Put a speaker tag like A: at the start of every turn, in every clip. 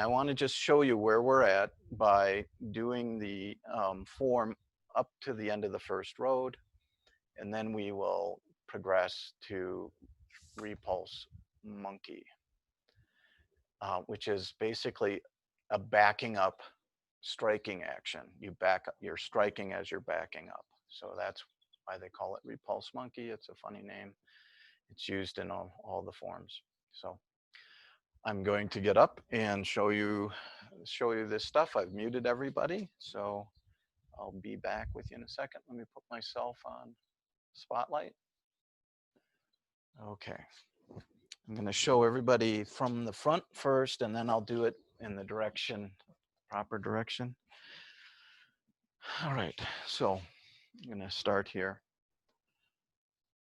A: I want to just show you where we're at by doing the form up to the end of the first road, and then we will progress to Repulse Monkey, which is basically a backing up striking action. You back up, you're striking as you're backing up. So that's why they call it Repulse Monkey. It's a funny name. It's used in all the forms. So I'm going to get up and show you this stuff. I've muted everybody, so I'll be back with you in a second. Let me put myself on spotlight. Okay. I'm going to show everybody from the front first, and then I'll do it in the proper direction. All right, so I'm going to start here.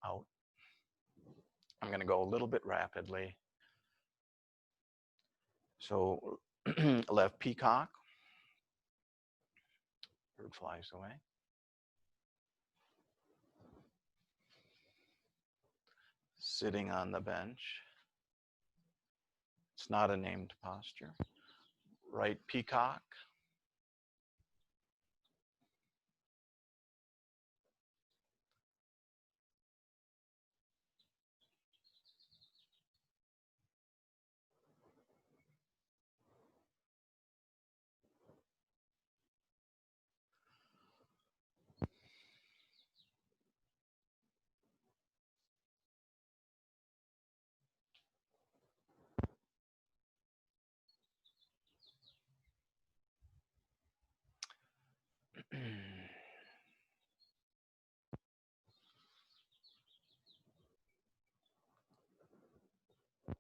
A: Out. I'm going to go a little bit rapidly. So left peacock. Bird flies away. Sitting on the bench. It's not a named posture. Right peacock.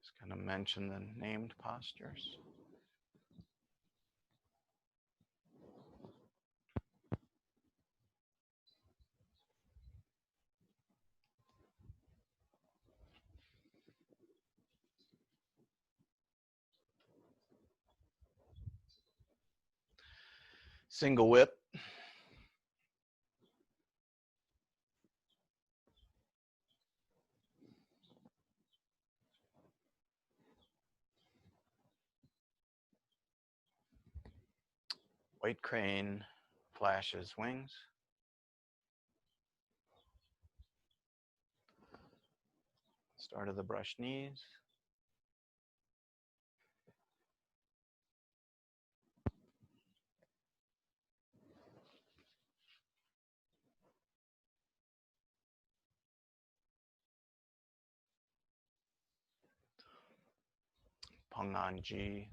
A: Just going to mention the named postures. Single whip. White crane flashes wings. Start of the brush knees. Pung on G.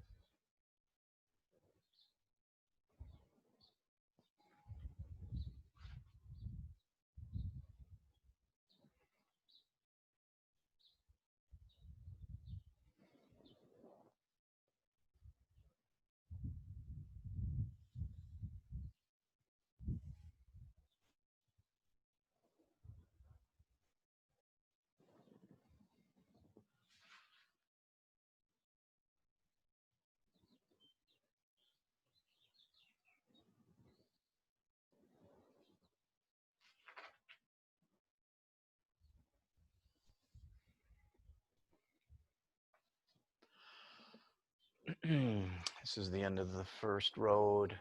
A: This is the end of the first road.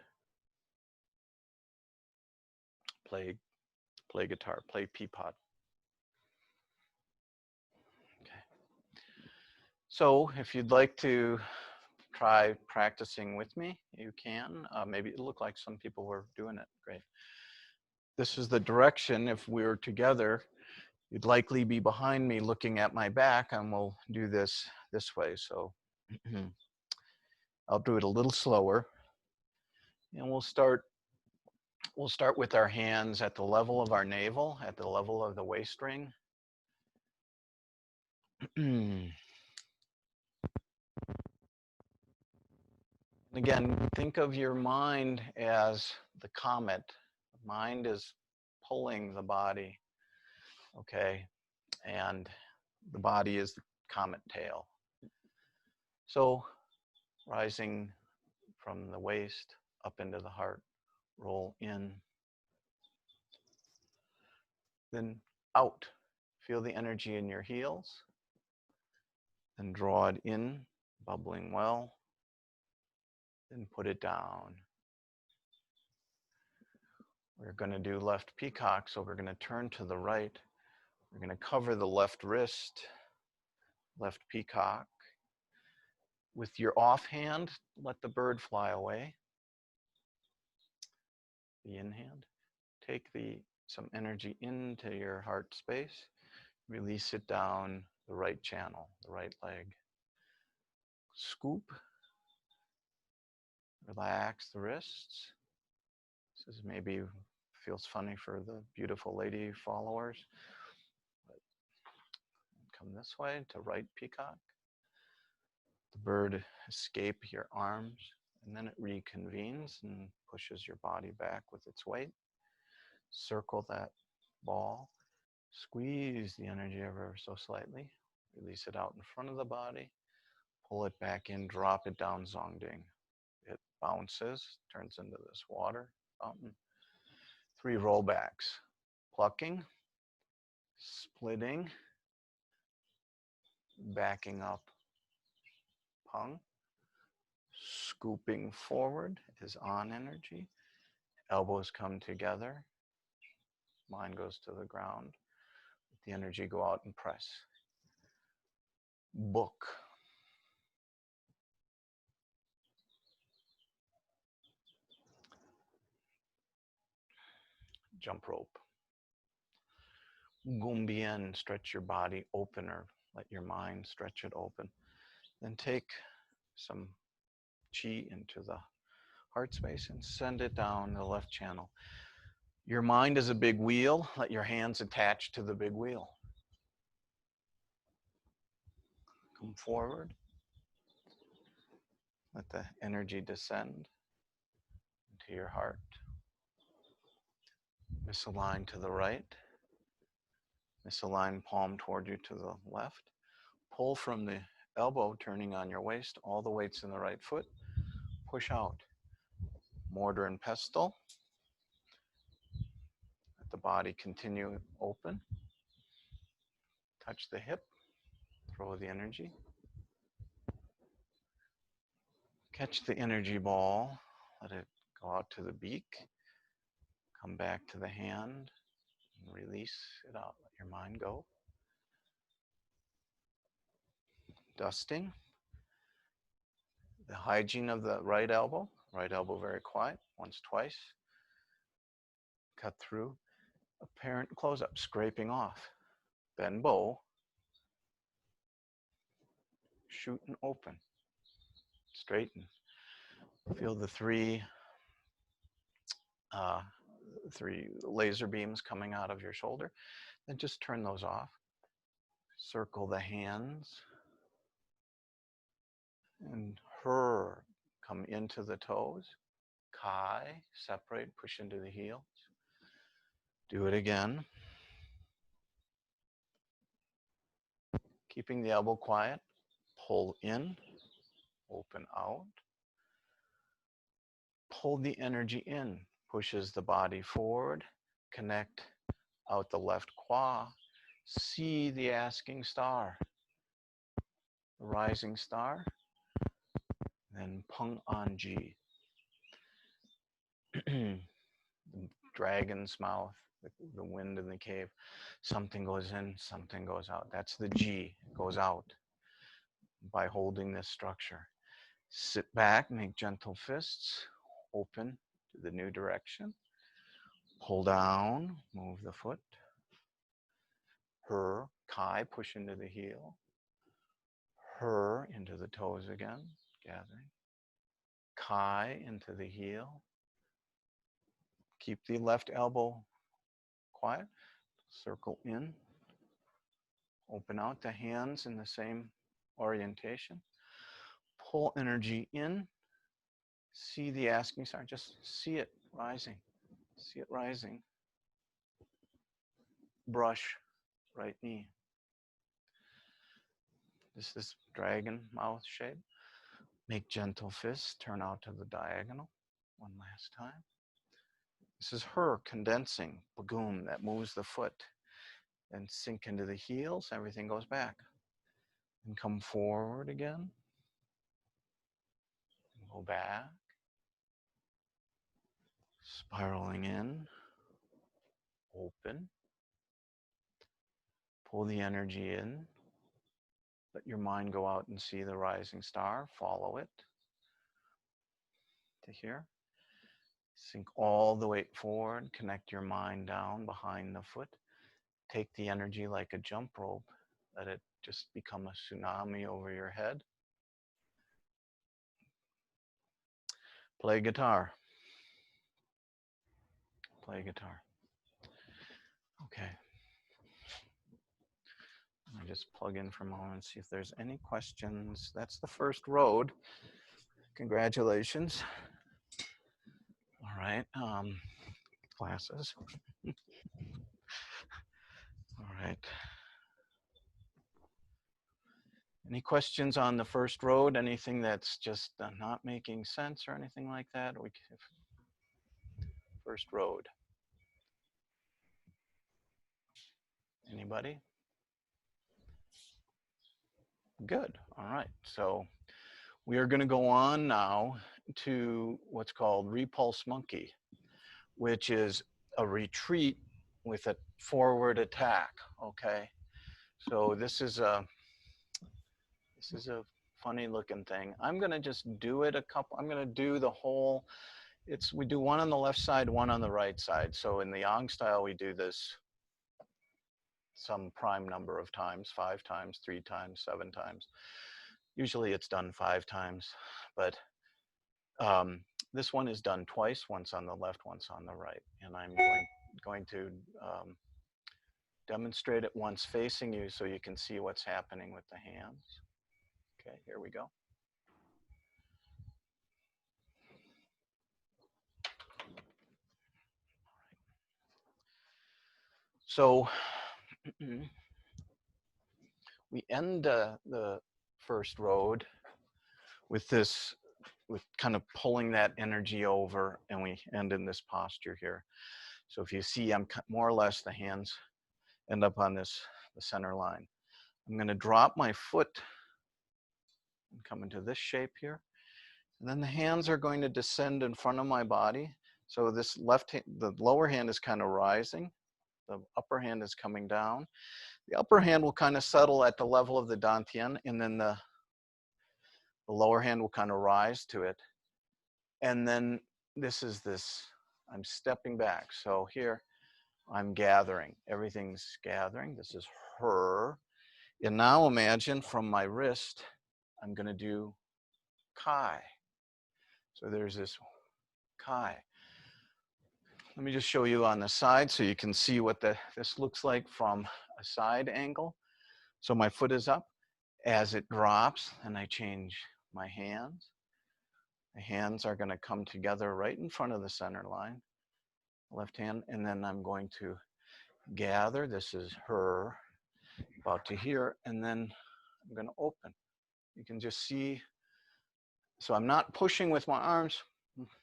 A: Play guitar, play peapod. Okay. So if you'd like to try practicing with me, you can. Maybe it looked like some people were doing it. Great. This is the direction. If we were together, you'd likely be behind me looking at my back, and we'll do this way. So I'll do it a little slower. And we'll start with our hands at the level of our navel, at the level of the waist ring. Again, think of your mind as the comet. The mind is pulling the body, okay? And the body is the comet tail. So rising from the waist up into the heart, roll in. Then out. Feel the energy in your heels. Then draw it in, bubbling well. Then put it down. We're going to do left peacock, so we're going to turn to the right. We're going to cover the left wrist, left peacock. With your offhand, let the bird fly away. The in hand. Take some energy into your heart space. Release it down the right channel, the right leg. Scoop. Relax the wrists. This is maybe feels funny for the beautiful lady followers. But come this way to right peacock. The bird escape your arms, and then it reconvenes and pushes your body back with its weight. Circle that ball. Squeeze the energy ever so slightly. Release it out in front of the body. Pull it back in, drop it down, Zongding. It bounces, turns into this water fountain. 3 rollbacks. Plucking, splitting, backing up, pung. Scooping forward is on energy. Elbows come together. Mind goes to the ground. The energy go out and press. Book. Jump rope. Gumbien, stretch your body open or let your mind stretch it open. Then take some chi into the heart space and send it down the left channel. Your mind is a big wheel. Let your hands attach to the big wheel. Come forward. Let the energy descend into your heart. Misalign to the right. Misalign palm toward you to the left. Pull from the elbow, turning on your waist. All the weight's in the right foot. Push out. Mortar and pestle. Let the body continue open. Touch the hip. Throw the energy. Catch the energy ball. Let it go out to the beak. Come back to the hand. And release it out. Let your mind go. Dusting. The hygiene of the right elbow very quiet, once, twice. Cut through. Apparent close-up, scraping off. Bend bow. Shoot and open. Straighten. Feel the three laser beams coming out of your shoulder. Then just turn those off. Circle the hands. And her, come into the toes. Kai, separate, push into the heels. Do it again. Keeping the elbow quiet. Pull in, open out. Pull the energy in, pushes the body forward. Connect out the left quad. See the asking star, the rising star. Then Pung Anji. The dragon's mouth, the wind in the cave. Something goes in, something goes out. That's the G, it goes out by holding this structure. Sit back, make gentle fists, open to the new direction. Pull down, move the foot. Her, Kai, push into the heel. Her, into the toes again, gathering. Kai, into the heel. Keep the left elbow quiet. Circle in. Open out the hands in the same orientation. Pull energy in. See the asking star. Just see it rising. See it rising. Brush right knee. This is dragon mouth shape. Make gentle fists. Turn out to the diagonal. One last time. This is her condensing, bagoom, that moves the foot. Then sink into the heels, everything goes back. And come forward again. And go back. Spiraling in, open. Pull the energy in. Let your mind go out and see the rising star. Follow it to here. Sink all the weight forward. Connect your mind down behind the foot. Take the energy like a jump rope. Let it just become a tsunami over your head. Play guitar. Play guitar. Okay. Let me just plug in for a moment, see if there's any questions. That's the first road. Congratulations. All right. Classes. All right. Any questions on the first road? Anything that's just not making sense or anything like that? First road. Anybody? Good. All right. So we are going to go on now to what's called Repulse Monkey, which is a retreat with a forward attack. Okay. So this is a funny looking thing. I'm going to just do it I'm going to do the whole, we do one on the left side, one on the right side. So in the Yang style, we do this some prime number of times, 5 times, 3 times, 7 times. Usually it's done 5 times, but this one is done twice, once on the left, once on the right. And I'm going to demonstrate it once facing you so you can see what's happening with the hands. Okay, here we go. So we end the first road with this, with kind of pulling that energy over, and we end in this posture here. So if you see, I'm more or less, the hands end up on the center line. I'm going to drop my foot and come into this shape here. And then the hands are going to descend in front of my body. So this left hand, the lower hand is kind of rising. The upper hand is coming down. The upper hand will kind of settle at the level of the dantian, and then the lower hand will kind of rise to it. And then I'm stepping back. So here I'm gathering. Everything's gathering. This is her. And now imagine from my wrist, I'm going to do Kai. So there's this Kai. Let me just show you on the side so you can see what this looks like from a side angle. So my foot is up. As it drops, and I change my hands. The hands are going to come together right in front of the center line, left hand, and then I'm going to gather. This is her, about to here, and then I'm going to open. You can just see, so I'm not pushing with my arms.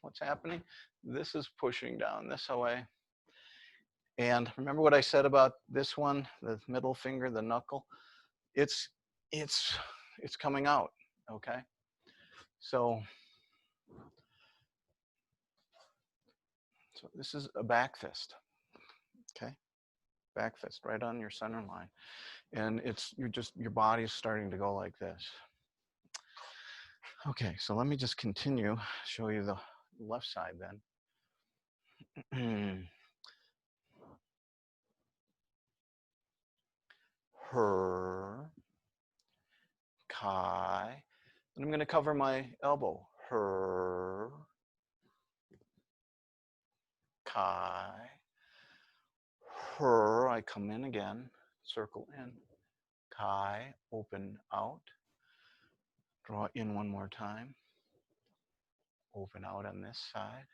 A: What's happening? This is pushing down this way. And remember what I said about this one, the middle finger, the knuckle? It's coming out, okay? So this is a back fist, okay? Back fist right on your center line. And your body is starting to go like this. Okay, so let me just continue, show you the left side then. Her, Kai, and I'm going to cover my elbow. Her, Kai, her, I come in again, circle in. Kai, open out. Draw in one more time. Open out on this side.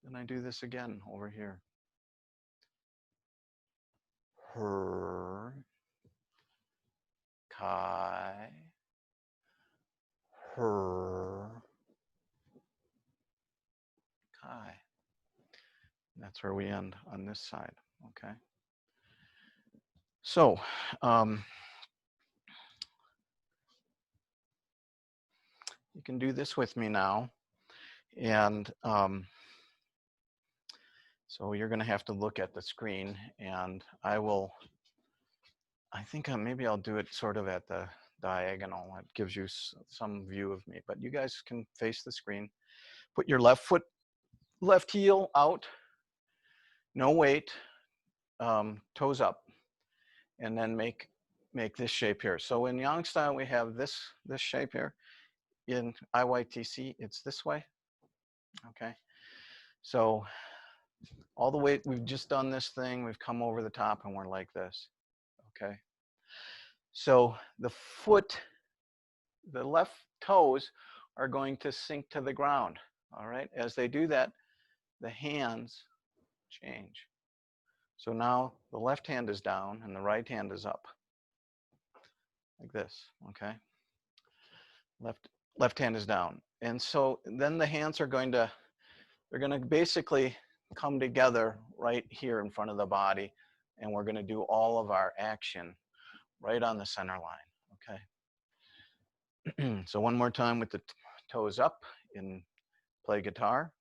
A: Then I do this again over here. Her, Kai, her, Kai. And that's where we end on this side, okay? So, you can do this with me now. And So you're going to have to look at the screen, and I think maybe I'll do it sort of at the diagonal. It gives you some view of me, but you guys can face the screen. Put your left heel out, no weight, toes up, and then make this shape here. So in Yang style, we have this shape here. In IYTC, it's this way. Okay. So all the way, we've just done this thing. We've come over the top, and we're like this. Okay. So the left toes are going to sink to the ground. All right. As they do that, the hands change. So now the left hand is down and the right hand is up, like this. Okay. Left hand is down, and so then the hands are going to basically come together right here in front of the body, and we're going to do all of our action right on the center line. Okay. So one more time with the toes up and play guitar.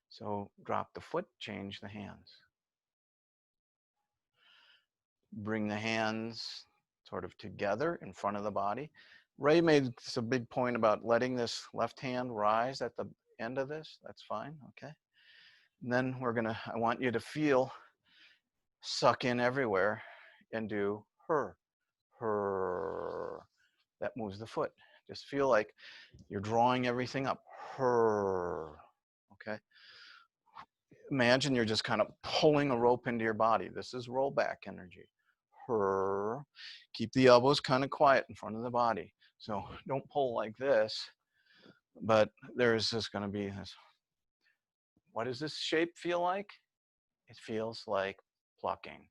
A: So drop the foot, change the hands. Bring the hands sort of together in front of the body. Ray made a big point about letting this left hand rise at the end of this. That's fine. Okay. And then I want you to suck in everywhere and do her. That moves the foot. Just feel like you're drawing everything up. Her. Okay. Imagine you're just kind of pulling a rope into your body. This is rollback energy. Her. Keep the elbows kind of quiet in front of the body. So don't pull like this, but there's just going to be this. What does this shape feel like? It feels like plucking.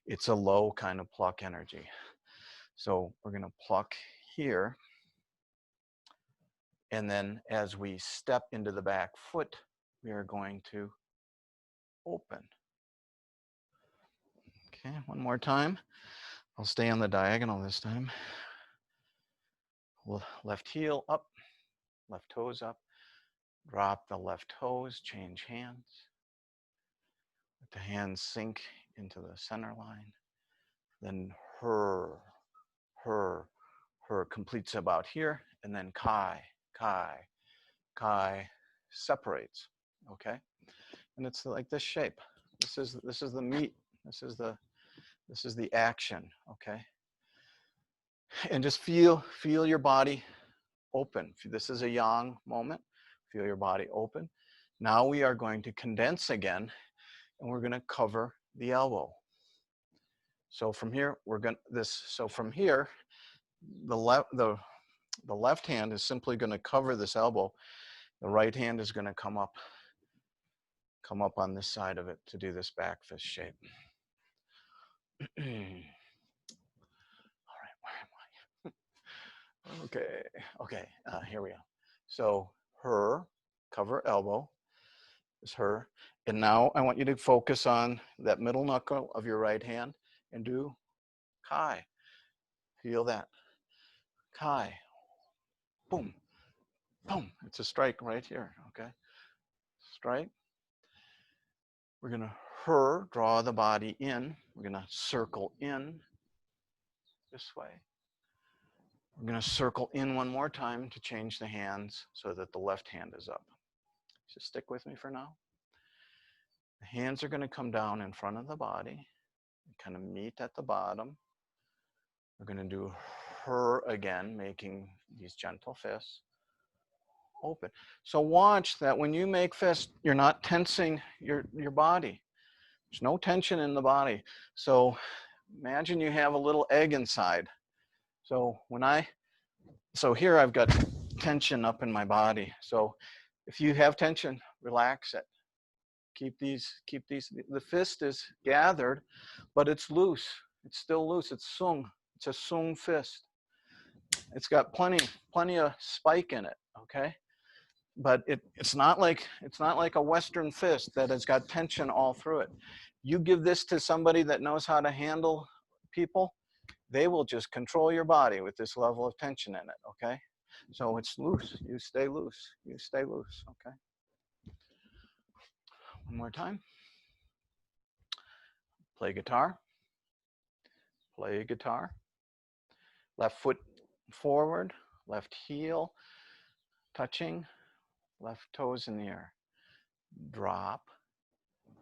A: It's a low kind of pluck energy. So we're going to pluck here. And then as we step into the back foot, we are going to open. Okay, one more time. I'll stay on the diagonal this time. Left heel up, left toes up. Drop the left toes, change hands. Let the hands sink into the center line. Then her completes about here, and then kai separates. Okay, and it's like this shape. This is the meat. This is the action. Okay, and just feel your body open. This is a yang moment. Feel your body open. Now we are going to condense again, and we're going to cover the elbow. So from here, from here, the left hand is simply going to cover this elbow. The right hand is going to come up on this side of it to do this back fist shape. All right, where am I? Okay, here we go. So her, cover elbow, is her. And now I want you to focus on that middle knuckle of your right hand and do kai. Feel that. Kai. Boom. Boom. It's a strike right here. Okay. Strike. We're going to draw the body in. We're going to circle in this way. We're going to circle in one more time to change the hands so that the left hand is up. Just stick with me for now. The hands are going to come down in front of the body, kind of meet at the bottom. We're going to do her again, making these gentle fists open. So watch that when you make fists, you're not tensing your body. There's no tension in the body. So imagine you have a little egg inside. So here I've got tension up in my body. So if you have tension, relax it. Keep these, the fist is gathered, but it's loose. It's still loose. It's sung. It's a sung fist. It's got plenty of spike in it, okay? But it's not like a Western fist that has got tension all through it. You give this to somebody that knows how to handle people, they will just control your body with this level of tension in it, okay? So it's loose. You stay loose. You stay loose, okay? One more time. Play guitar. Play guitar. Left foot forward, left heel touching, left toes in the air. Drop,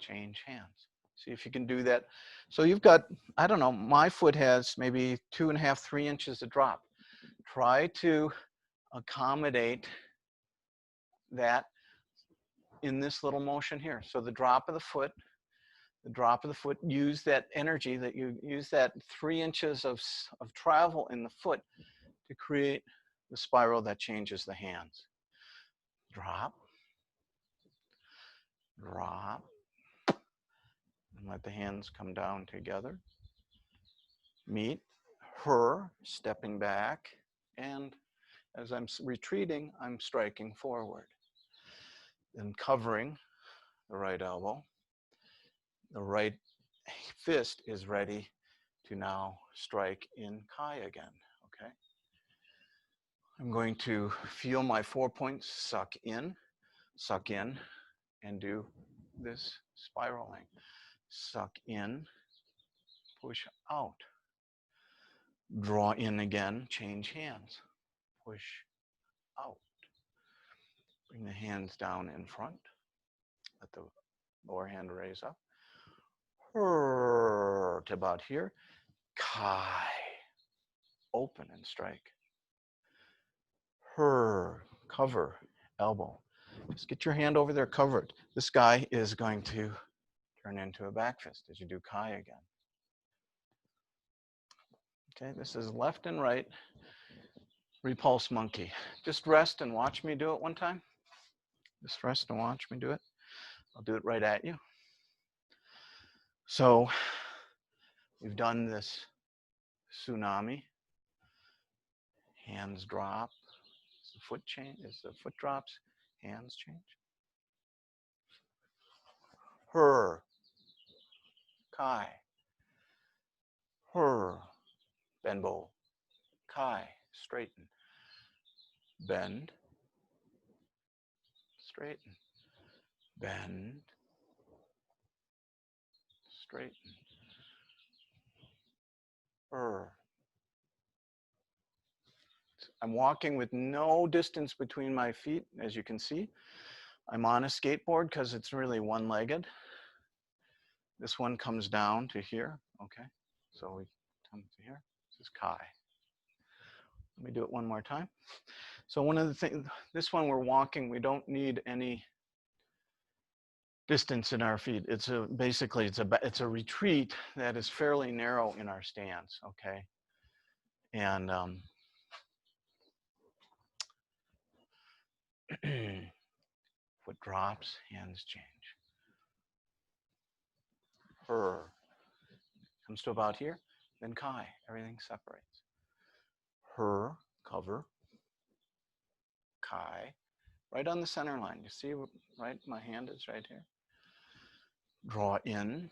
A: change hands. See if you can do that. So you've got, I don't know, my foot has maybe 2.5, 3 inches of drop. Try to accommodate that in this little motion here. So the drop of the foot, use that energy that you use, that 3 inches of travel in the foot to create the spiral that changes the hands. Drop, drop, and let the hands come down together. Meet, her, stepping back, and as I'm retreating, I'm striking forward. Then covering the right elbow. The right fist is ready to now strike in Kai again, okay? I'm going to feel my 4 points suck in, and do this spiraling. Suck in, push out. Draw in again, change hands. Push out. Bring the hands down in front. Let the lower hand raise up. To about here. Kai. Open and strike. Cover, elbow. Just get your hand over there covered. This guy is going to turn into a back fist as you do Kai again. Okay, this is left and right repulse monkey. Just rest and watch me do it one time. Just rest and watch me do it. I'll do it right at you. So we've done this tsunami. Hands drop. As the foot change, as the foot drops, hands change. Kai. Bend bow. Kai, straighten. Bend. Straighten. Bend. Straighten. I'm walking with no distance between my feet, as you can see. I'm on a skateboard because it's really one-legged. This one comes down to here, okay? So we come to here. This is Kai. Let me do it one more time. So one of the things, this one we're walking, we don't need any distance in our feet. It's basically it's a retreat that is fairly narrow in our stance, okay? And foot drops, hands change. Comes to about here, then Kai, everything separates. Cover, Kai, right on the center line. You see, right, my hand is right here. Draw in,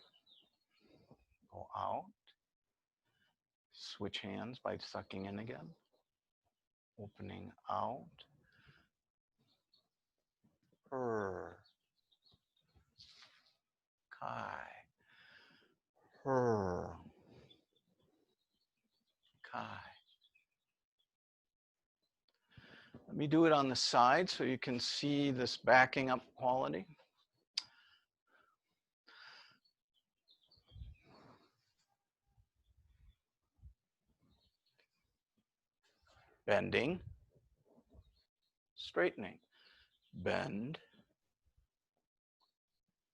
A: go out, switch hands by sucking in again, opening out, Kai, Kai. Let me do it on the side so you can see this backing up quality. Bending, straightening, bend,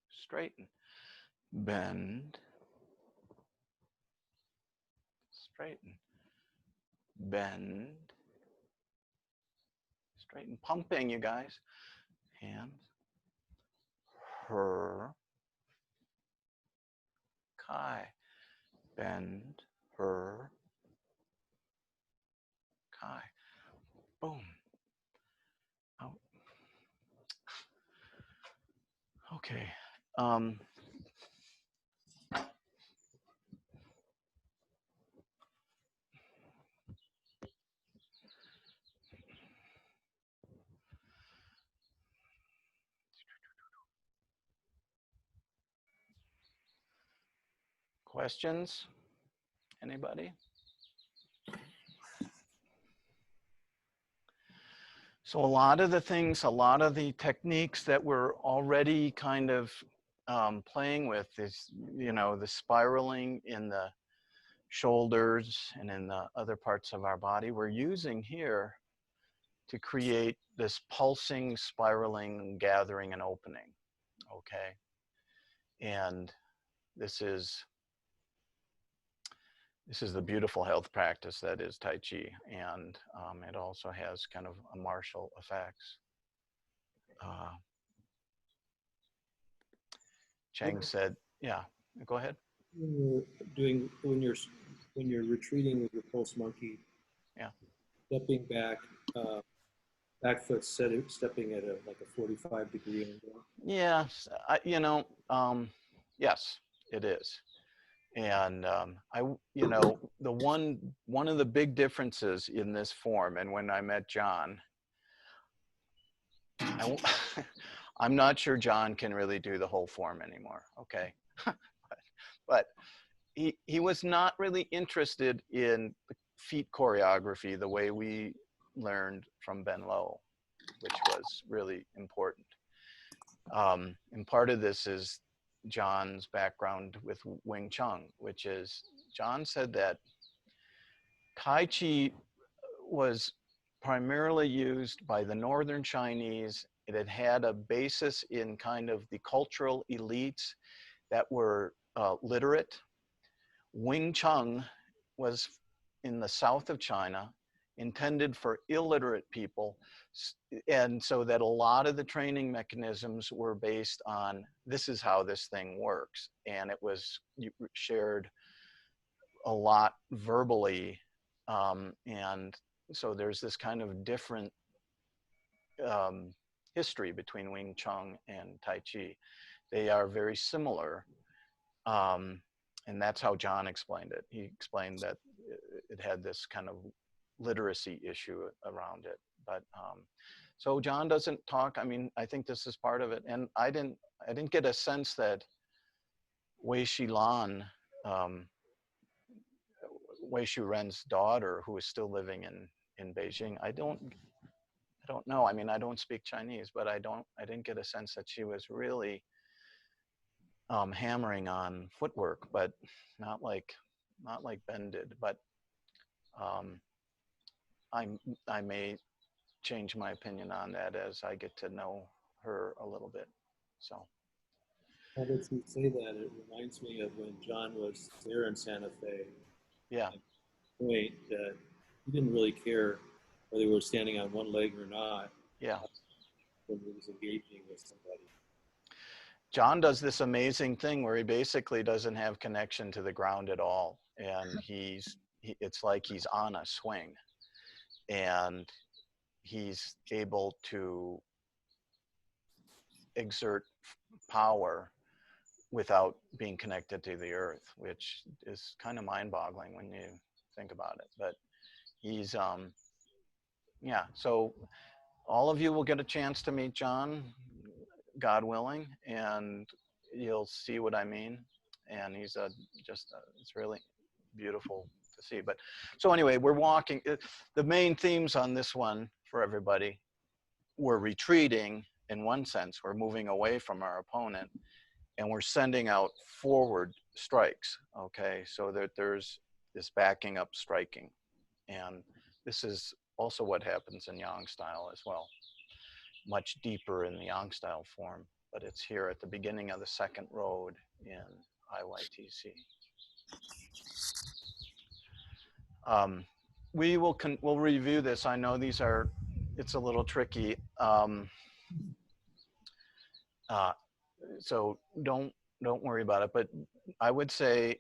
A: straighten, bend, straighten, bend, straighten. Pumping, you guys. Hands, Kai, bend, Kai, boom, out. Okay. Questions? Anybody? So a lot of the things, a lot of the techniques that we're already kind of playing with is, the spiraling in the shoulders and in the other parts of our body, we're using here to create this pulsing, spiraling, gathering, and opening. Okay. And this is the beautiful health practice that is Tai Chi, and it also has kind of a martial effects. Cheng said, "Yeah, go ahead."
B: When you're retreating with Repulse Monkey,
A: Yeah,
B: stepping back, back foot stepping at like a 45-degree angle.
A: yeah, yes, it is. And the one of the big differences in this form, and when I met John, I'm not sure John can really do the whole form anymore. Okay, but he was not really interested in the feet choreography the way we learned from Ben Lowe, which was really important. And part of this is John's background with Wing Chun, which is John said that Tai Chi was primarily used by the Northern Chinese. It had had a basis in kind of the cultural elites that were literate. Wing Chun was in the south of China, intended for illiterate people, and so that a lot of the training mechanisms were based on this is how this thing works, and it was shared a lot verbally, and so there's this kind of different history between Wing Chun and Tai Chi. They are very similar. And that's how John explained it. He explained that it had this kind of literacy issue around it. But so John doesn't talk. I mean, I think this is part of it. And I didn't get a sense that Wei Shilan, Wei Shuren's daughter, who is still living in Beijing, I don't know. I mean, I don't speak Chinese, but I didn't get a sense that she was really hammering on footwork, but not like Ben did. But I may change my opinion on that as I get to know her a little bit. So.
B: Now that you say that, it reminds me of when John was there in Santa Fe.
A: Yeah.
B: Point that he didn't really care whether he was standing on one leg or not.
A: Yeah.
B: When he was engaging with somebody.
A: John does this amazing thing where he basically doesn't have connection to the ground at all, and it's like he's on a swing, and he's able to exert power without being connected to the earth, which is kind of mind-boggling when you think about it. But he's yeah, so all of you will get a chance to meet John, God willing, and you'll see what I mean. And he's it's really beautiful to see. But so anyway, we're walking. The main themes on this one for everybody, we're retreating in one sense. We're moving away from our opponent, and we're sending out forward strikes. Okay, so that there's this backing up striking, and this is also what happens in Yang style as well. Much deeper in the Yang style form, but it's here at the beginning of the second road in IYTC. We'll review this. I know it's a little tricky. So don't worry about it. But I would say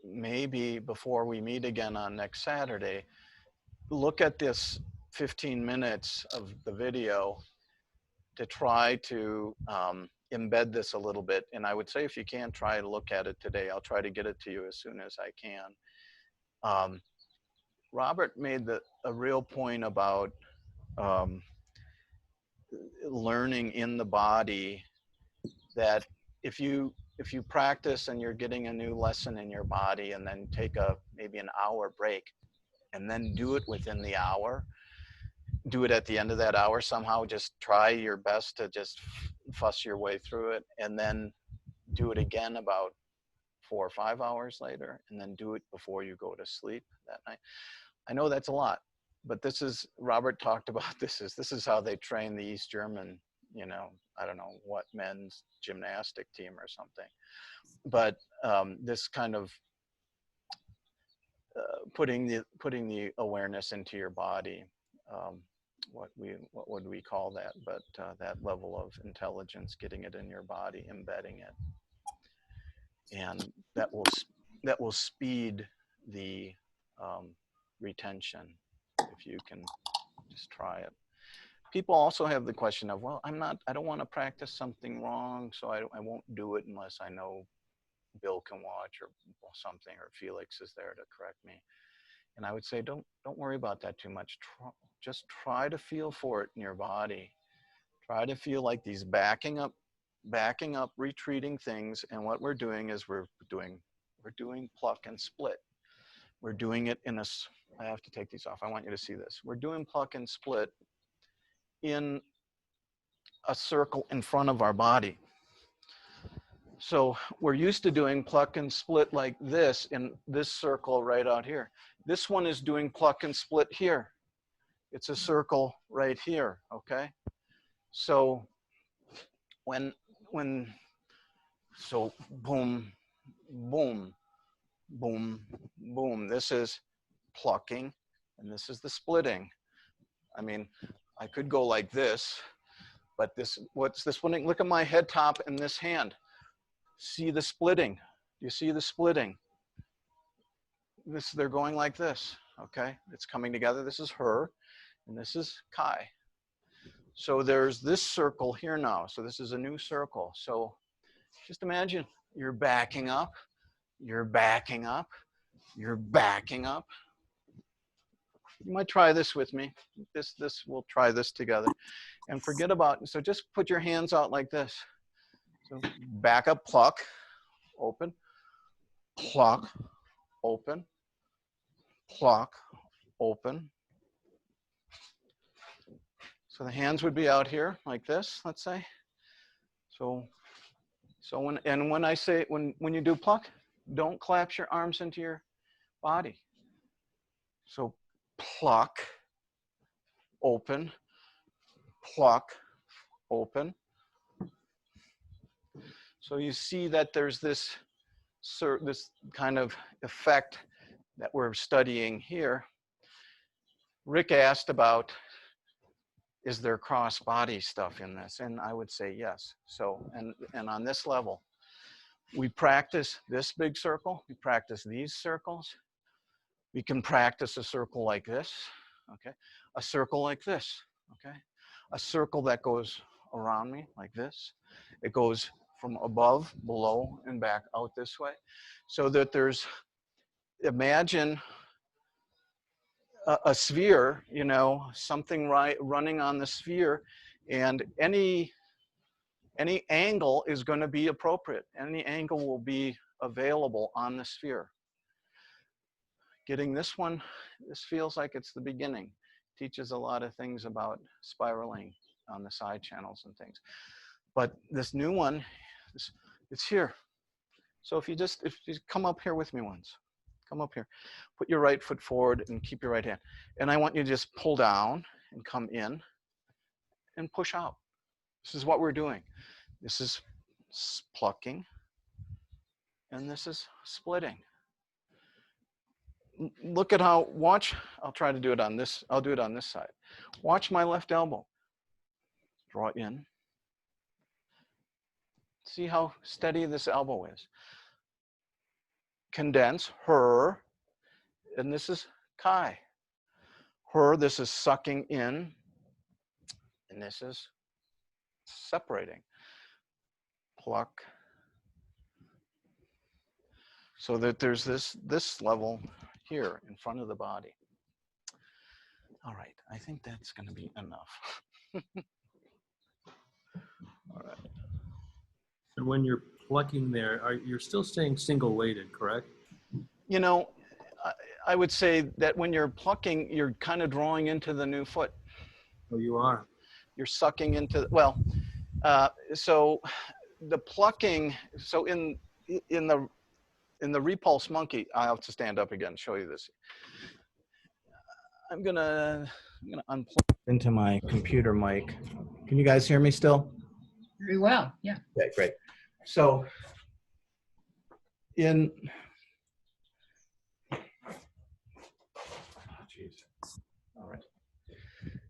A: maybe before we meet again on next Saturday, look at this 15 minutes of the video to try to embed this a little bit. And I would say if you can't, try to look at it today. I'll try to get it to you as soon as I can. Robert made a real point about learning in the body that if you if you practice and you're getting a new lesson in your body and then take a maybe an hour break and then do it within the hour, do it at the end of that hour somehow, just try your best to just fuss your way through it, and then do it again about 4 or 5 hours later, and then do it before you go to sleep that night. I know that's a lot, but this is, Robert talked about this is how they train the East German, I don't know what, men's gymnastic team or something. But this kind of putting the awareness into your body, um, what would we call that? But that level of intelligence, getting it in your body, embedding it, and that will speed the retention if you can just try it. People also have the question of, well, I don't want to practice something wrong, so I won't do it unless I know Bill can watch or something, or Felix is there to correct me. And I would say, don't worry about that too much. Just try to feel for it in your body. Try to feel like these backing up, retreating things. And what we're doing is we're doing pluck and split. We're doing it in a, I have to take these off. I want you to see this. We're doing pluck and split in a circle in front of our body. So we're used to doing pluck and split like this in this circle right out here. This one is doing pluck and split here. It's a circle right here, okay? So so boom, boom, boom, boom. This is plucking, and this is the splitting. I mean, I could go like this, but what's this one? Look at my head top and this hand. See the splitting? You see the splitting? They're going like this, okay? It's coming together. This is her, and this is Kai. So there's this circle here now. So this is a new circle. So just imagine you're backing up, you're backing up, you're backing up. You might try this with me. We'll try this together. And forget about, so just put your hands out like this. So back up, pluck, open, pluck, open, pluck, open. So the hands would be out here like this, let's say. So when I say, when you do pluck, don't collapse your arms into your body. So pluck, open, pluck, open. So you see that there's this kind of effect that we're studying here. Rick asked about, is there cross-body stuff in this? And I would say yes. So, and on this level, we practice this big circle, we practice these circles. We can practice a circle like this, okay? A circle like this, okay? A circle that goes around me like this. It goes from above, below, and back out this way. So that there's, imagine a sphere, something running on the sphere, and any angle is going to be appropriate. Any angle will be available on the sphere. Getting this one, this feels like it's the beginning. Teaches a lot of things about spiraling on the side channels and things. But this new one, it's here. So if you come up here with me once. Come up here. Put your right foot forward and keep your right hand. And I want you to just pull down and come in and push out. This is what we're doing. This is plucking, and this is splitting. Look at how, watch, I'll try to do it on this, I'll do it on this side. Watch my left elbow. Draw it in. See how steady this elbow is. Condense, her, and this is Kai. Her, this is sucking in, and this is separating. Pluck. So that there's this level here in front of the body. All right, I think that's going to be enough. All right.
B: And when you're plucking there, you're still staying single weighted, correct?
A: You know, I would say that when you're plucking, you're kind of drawing into the new foot.
B: Oh, you are.
A: You're sucking into, well, so the plucking, so in the Repulse monkey, I have to stand up again, show you this. I'm gonna unplug into my computer mic. Can you guys hear me still?
C: Very well, yeah.
A: Okay, great. So in, all right.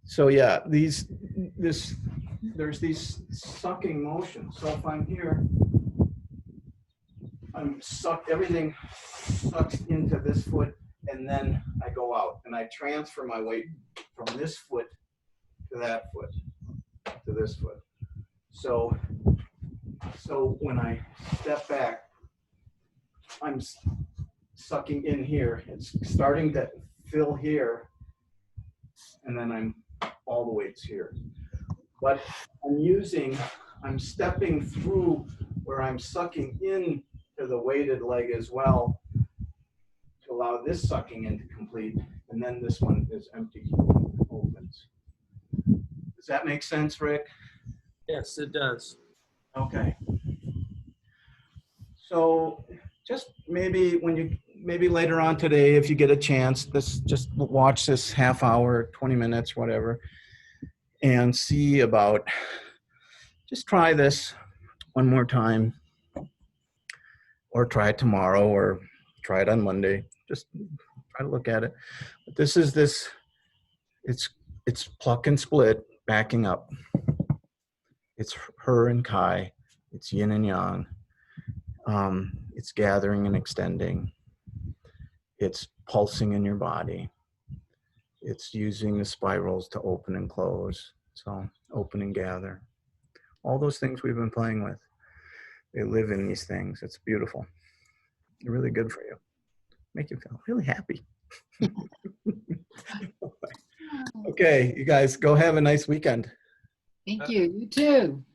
A: So yeah, there's these sucking motions. So if I'm here, everything sucks into this foot, and then I go out and I transfer my weight from this foot to that foot to this foot. So when I step back, I'm sucking in here. It's starting to fill here, and then I'm all the weights here. But I'm stepping through where I'm sucking in to the weighted leg as well to allow this sucking in to complete, and then this one is empty, opens. Does that make sense, Rick?
B: Yes, it does.
A: Okay. So just maybe maybe later on today, if you get a chance, just watch this half hour, 20 minutes, whatever, and see about, just try this one more time, or try it tomorrow, or try it on Monday. Just try to look at it. But it's pluck and split, backing up. It's her and Kai. It's yin and yang. It's gathering and extending. It's pulsing in your body. It's using the spirals to open and close. So open and gather. All those things we've been playing with. They live in these things. It's beautiful. They're really good for you. Make you feel really happy. Okay, you guys go have a nice weekend.
C: Thank you. You too.